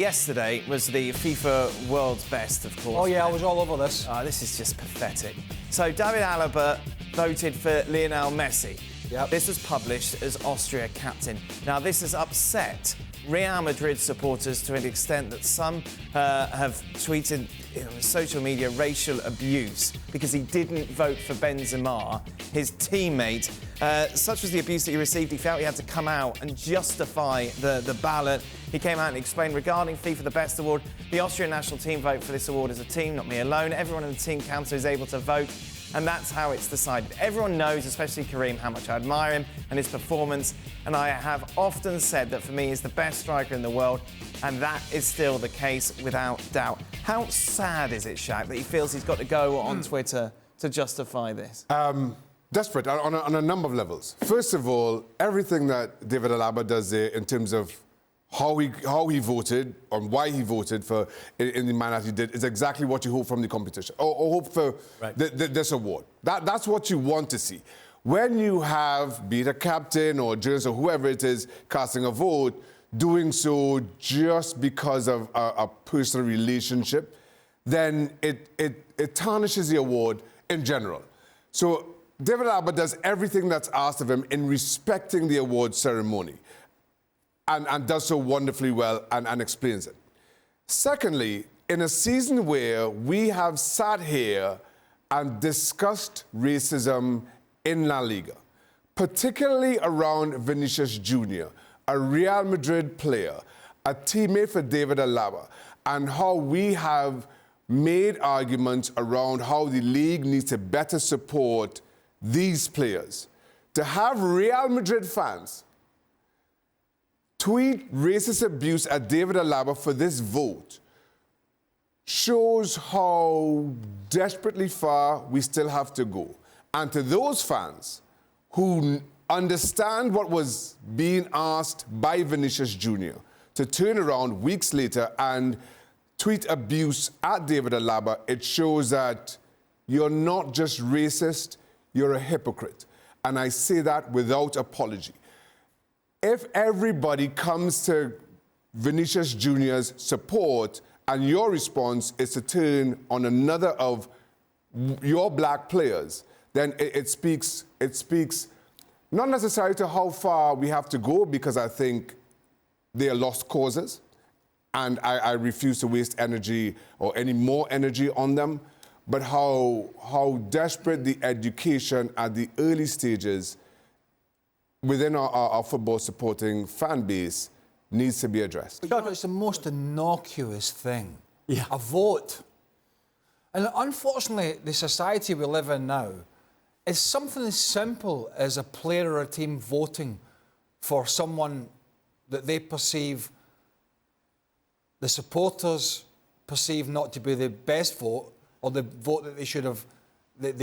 Yesterday was the FIFA World's Best, of course. Oh, yeah, I was all over this. This is just pathetic. So, David Alaba voted for Lionel Messi. Yep. This was published as Austria captain. Now, this has upset Real Madrid supporters to an extent that some have tweeted on social media racial abuse because he didn't vote for Benzema, his teammate. Such was the abuse that he received, he felt he had to come out and justify the ballot. He came out and explained regarding FIFA the Best Award, the Austrian national team vote for this award as a team, not me alone. Everyone in the team council is able to vote, and that's how it's decided. Everyone knows, especially Karim, how much I admire him and his performance, and I have often said that for me he's the best striker in the world, and that is still the case without doubt. How sad is it, Shaq, that he feels he's got to go on Twitter to justify this? Desperate on a number of levels. First of all, everything that David Alaba does there in terms of how he voted and why he voted for in the manner that he did is exactly what you hope from the competition or hope for this award. That's what you want to see. When you have, be it a captain or a journalist or whoever it is casting a vote, doing so just because of a personal relationship, then it tarnishes the award in general. So David Alaba does everything that's asked of him in respecting the award ceremony. And does so wonderfully well and explains it. Secondly, in a season where we have sat here and discussed racism in La Liga, particularly around Vinicius Jr., a Real Madrid player, a teammate for David Alaba, and how we have made arguments around how the league needs to better support these players. To have Real Madrid fans tweet racist abuse at David Alaba for this vote shows how desperately far we still have to go. And to those fans who understand what was being asked by Vinicius Jr. to turn around weeks later and tweet abuse at David Alaba, it shows that you're not just racist, you're a hypocrite. And I say that without apology. If everybody comes to Vinicius Jr.'s support and your response is to turn on another of your black players, then it speaks not necessarily to how far we have to go, because I think they are lost causes and I refuse to waste energy or any more energy on them, but how desperate the education at the early stages within our football supporting fan base needs to be addressed. But, it's the most innocuous thing. Yeah. A vote. And unfortunately, the society we live in now is something as simple as a player or a team voting for someone that they perceive, the supporters perceive not to be the best vote, or the vote that they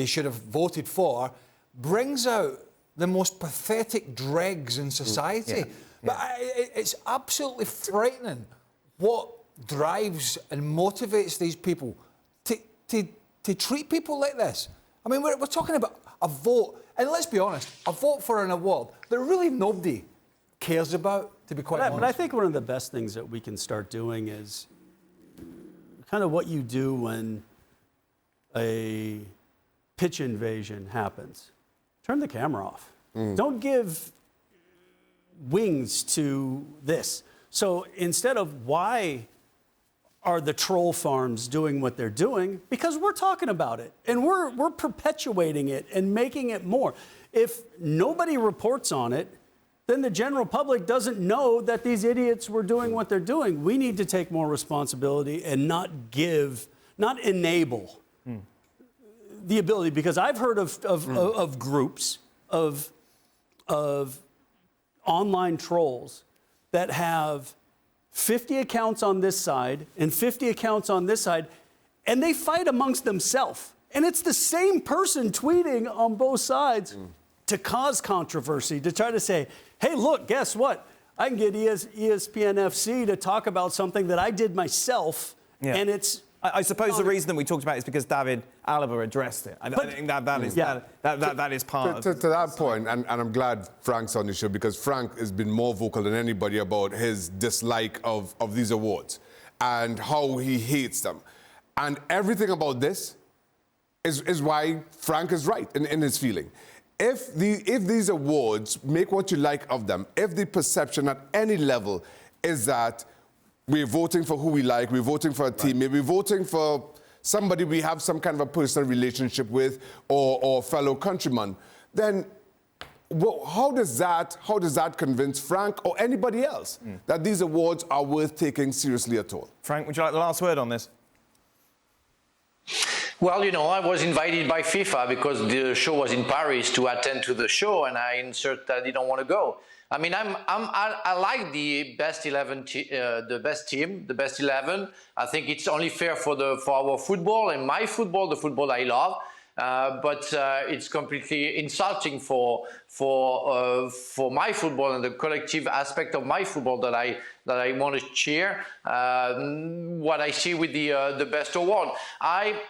should have voted for, brings out the most pathetic dregs in society. But it's absolutely frightening what drives and motivates these people to treat people like this. I mean, we're talking about a vote, and let's be honest, a vote for an award that really nobody cares about, to be quite honest. But I think one of the best things that we can start doing is kind of what you do when a pitch invasion happens. Turn the camera off. Don't give wings to this. So instead of why are the troll farms doing what they're doing? Because we're talking about it and we're perpetuating it and making it more. If nobody reports on it, then the general public doesn't know that these idiots were doing what they're doing. We need to take more responsibility and not enable the ability, because I've heard of groups of online trolls that have 50 accounts on this side and 50 accounts on this side, and they fight amongst themselves. And it's the same person tweeting on both sides to cause controversy, to try to say, hey, look, guess what? I can get ESPN FC to talk about something that I did myself, and it's... I suppose the reason that we talked about it is because David Alaba addressed it. I think that is part of... To that point, and I'm glad Frank's on the show, because Frank has been more vocal than anybody about his dislike of these awards. and how he hates them. And everything about this is why Frank is right in his feeling. If these awards, make what you like of them, if the perception at any level is that we're voting for who we like, we're voting for a team, maybe we're voting for somebody we have some kind of a personal relationship with or fellow countryman, then how does that convince Frank or anybody else that these awards are worth taking seriously at all? Frank, would you like the last word on this? Well, you know, I was invited by FIFA because the show was in Paris to attend to the show, and I insert that I didn't want to go. I mean, I like the best 11, the best team, the best 11. I think it's only fair for our football and my football, the football I love. But it's completely insulting for my football and the collective aspect of my football that I want to cheer. What I see with the best award, I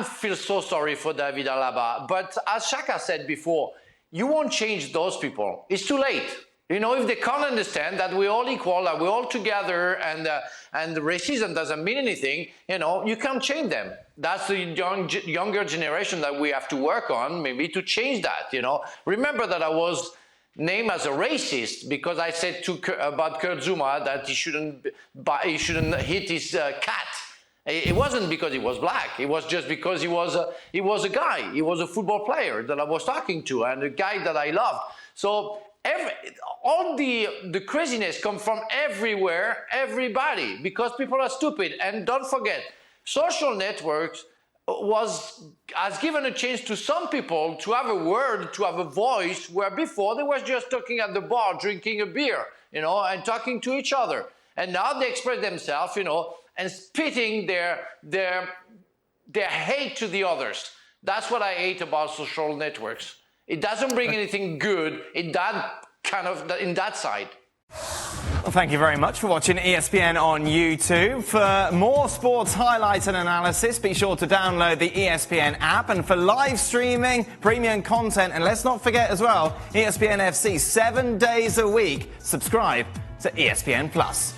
feel so sorry for David Alaba. But as Shaka said before, you won't change those people. It's too late. You know, if they can't understand that we're all equal, that we're all together, and the racism doesn't mean anything, you know, you can't change them. That's the younger generation that we have to work on, maybe to change that, you know. Remember that I was named as a racist because I said about Kurt Zuma that he shouldn't hit his cat. It wasn't because he was black. It was just because he was a guy. He was a football player that I was talking to and a guy that I loved. So all the craziness comes from everywhere, everybody, because people are stupid. And don't forget, social networks has given a chance to some people to have a word, to have a voice, where before they were just talking at the bar, drinking a beer, you know, and talking to each other. And now they express themselves, you know, and spitting their hate to the others. That's what I hate about social networks. It doesn't bring anything good in that side. Well, thank you very much for watching ESPN on YouTube. For more sports highlights and analysis, be sure to download the ESPN app. And for live streaming, premium content, and let's not forget as well, ESPN FC 7 days a week. Subscribe to ESPN Plus.